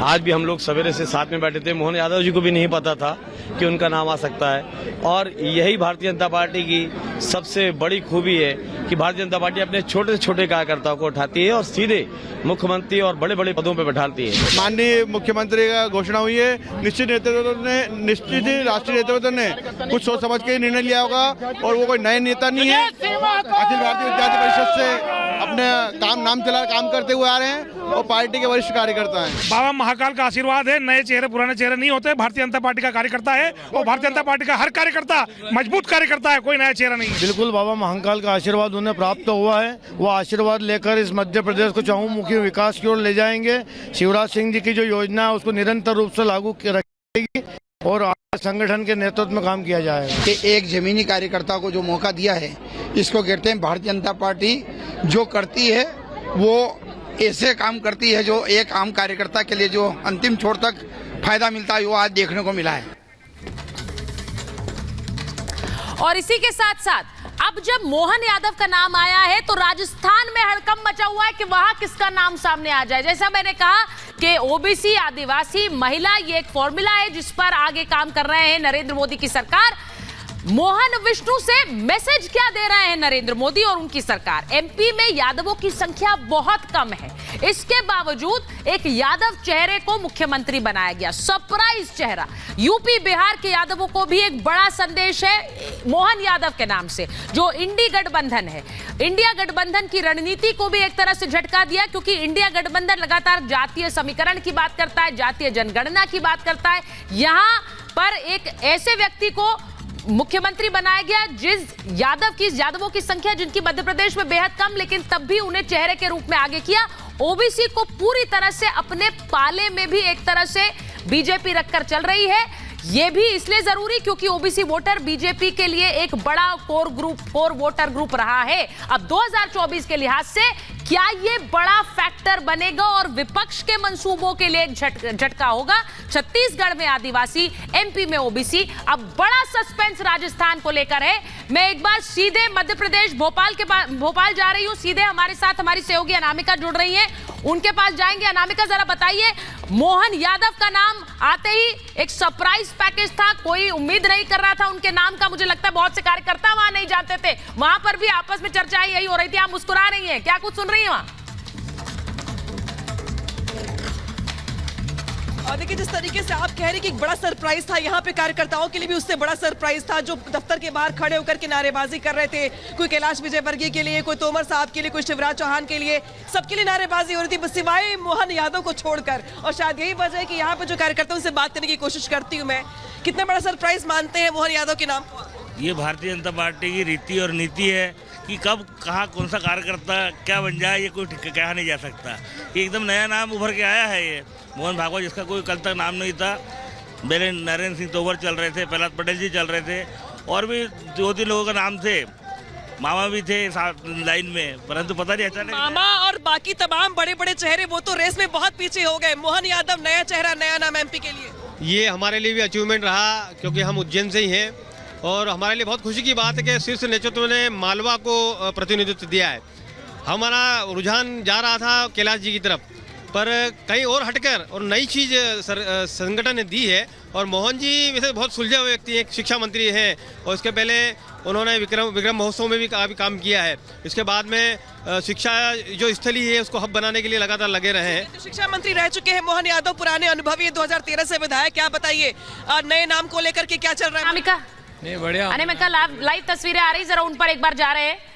आज भी हम लोग सवेरे से साथ में बैठे थे। मोहन यादव जी को भी नहीं पता था कि उनका नाम आ सकता है, और यही भारतीय जनता पार्टी की सबसे बड़ी खूबी है कि भारतीय जनता पार्टी अपने छोटे से छोटे कार्यकर्ताओं को उठाती है और सीधे मुख्यमंत्री और बड़े बड़े पदों पर बैठाती है। माननीय मुख्यमंत्री का घोषणा हुई है, निश्चित ही राष्ट्रीय नेतृत्व ने कुछ सोच समझ के निर्णय लिया होगा, और वो कोई नए नेता नहीं है। अखिल भारतीय विद्यार्थी परिषद से अपने काम करते हुए आ रहे हैं और पार्टी के वरिष्ठ कार्यकर्ता हैं। बाबा महाकाल का आशीर्वाद है, नए चेहरे पुराने चेहरे नहीं होते। भारतीय जनता पार्टी का कार्यकर्ता है और भारतीय जनता पार्टी का हर कार्यकर्ता मजबूत कार्यकर्ता है, कोई नया चेहरा नहीं। बिल्कुल बाबा महाकाल का आशीर्वाद उन्हें प्राप्त हुआ है। वो आशीर्वाद लेकर इस मध्य प्रदेश को चहुमुखी विकास की ओर ले जाएंगे। शिवराज सिंह जी की जो योजना है उसको निरंतर रूप से लागू रखेगी और संगठन के नेतृत्व में काम किया जाएगा। कि एक जमीनी कार्यकर्ता को जो मौका दिया है, इसको कहते हैं भारतीय जनता पार्टी जो करती है वो ऐसे काम करती है जो एक आम कार्यकर्ता के लिए जो अंतिम छोर तक फायदा मिलता है वो आज देखने को मिला है। और इसी के साथ साथ अब जब मोहन यादव का नाम आया है तो राजस्थान में हड़कंप मचा हुआ है कि वहां किसका नाम सामने आ जाए। जैसा मैंने कहा कि ओबीसी, आदिवासी, महिला, ये एक फॉर्मूला है जिस पर आगे काम कर रहे हैं नरेंद्र मोदी की सरकार। मोहन विष्णु से मैसेज क्या दे रहे हैं नरेंद्र मोदी और उनकी सरकार? एमपी में यादवों की संख्या बहुत कम है, इसके बावजूद एक यादव चेहरे को मुख्यमंत्री बनाया गया, सरप्राइज चेहरा। यूपी बिहार के यादवों को भी एक बड़ा संदेश है मोहन यादव के नाम से। जो इंडी गठबंधन है, इंडिया गठबंधन की रणनीति को भी एक तरह से झटका दिया, क्योंकि इंडिया गठबंधन लगातार जातीय समीकरण की बात करता है, जातीय जनगणना की बात करता है। यहां पर एक ऐसे व्यक्ति को मुख्यमंत्री बनाया गया यादवों की संख्या जिनकी मध्य प्रदेश में बेहद कम, लेकिन तब भी उन्हें चेहरे के रूप में आगे किया। ओबीसी को पूरी तरह से अपने पाले में भी एक तरह से बीजेपी रखकर चल रही है। यह भी इसलिए जरूरी क्योंकि ओबीसी वोटर बीजेपी के लिए एक बड़ा कोर वोटर ग्रुप रहा है। अब 2024 के लिहाज से क्या ये बड़ा फैक्टर बनेगा और विपक्ष के मंसूबों के लिए एक झटका होगा? छत्तीसगढ़ में आदिवासी, एमपी में ओबीसी, अब बड़ा सस्पेंस राजस्थान को लेकर है। मैं एक बार सीधे मध्य प्रदेश भोपाल जा रही हूं। सीधे हमारे साथ हमारी सहयोगी अनामिका जुड़ रही है, उनके पास जाएंगे। अनामिका, जरा बताइए, मोहन यादव का नाम आते ही एक सरप्राइज पैकेज था, कोई उम्मीद नहीं कर रहा था उनके नाम का। मुझे लगता है बहुत से कार्यकर्ता वहां नहीं जाते थे, वहां पर भी आपस में चर्चा यही हो रही थी। आप मुस्कुरा रही हैं, क्या कुछ सुन रही हैं वहां? और देखिए, जिस तरीके से आप कह रहे कि एक बड़ा सरप्राइज था यहाँ पे कार्यकर्ताओं के लिए भी, उससे बड़ा सरप्राइज था जो दफ्तर के बाहर खड़े होकर के नारेबाजी कर रहे थे। कोई कैलाश विजयवर्गीय के लिए, कोई तोमर साहब के लिए, कोई शिवराज चौहान के लिए, सबके लिए नारेबाजी हो रही थी, बस सिवाय मोहन यादव को छोड़कर। और शायद यही वजह है कि यहाँ पे जो कार्यकर्ताओं से बात करने की कोशिश करती हूँ मैं। कितना बड़ा सरप्राइज मानते हैं मोहन यादव के नाम को? ये भारतीय जनता पार्टी की रीति और नीति है कि कब कहाँ कौन सा कार्यकर्ता क्या बन जाए, ये कोई कहा नहीं जा सकता। ये एकदम नया नाम उभर के आया है। ये मोहन भागवत, जिसका कोई कल तक नाम नहीं था। मेरे नरेंद्र सिंह तोमर चल रहे थे, प्रहलाद पटेल जी चल रहे थे, और भी 2-3 लोगों का नाम थे। मामा भी थे साथ लाइन में, परंतु पता नहीं अचानक मामा और बाकी तमाम बड़े बड़े चेहरे वो तो रेस में बहुत पीछे हो गए। मोहन यादव नया चेहरा, नया नाम एमपी के लिए। ये हमारे लिए भी अचीवमेंट रहा, क्योंकि हम उज्जैन से ही हैं, और हमारे लिए बहुत खुशी की बात है कि शीर्ष नेतृत्व ने मालवा को प्रतिनिधित्व दिया है। हमारा रुझान जा रहा था कैलाश जी की तरफ, पर कहीं और हटकर और नई चीज़ संगठन ने दी है। और मोहन जी वैसे बहुत सुलझे हुए व्यक्ति हैं, शिक्षा मंत्री हैं, और इसके पहले उन्होंने विक्रम महोत्सव में भी काफ़ी काम किया है। इसके बाद में शिक्षा जो स्थली है उसको हब बनाने के लिए लगातार लगे रहे हैं। तो शिक्षा मंत्री रह चुके हैं मोहन यादव, पुराने अनुभवी, 2013 से विधायक। क्या बताइए नए नाम को लेकर के क्या चल रहा है? अनामिका, नहीं, बढ़िया। अनामिका, लाइव तस्वीरें आ रही, जरा उन पर एक बार जा रहे हैं।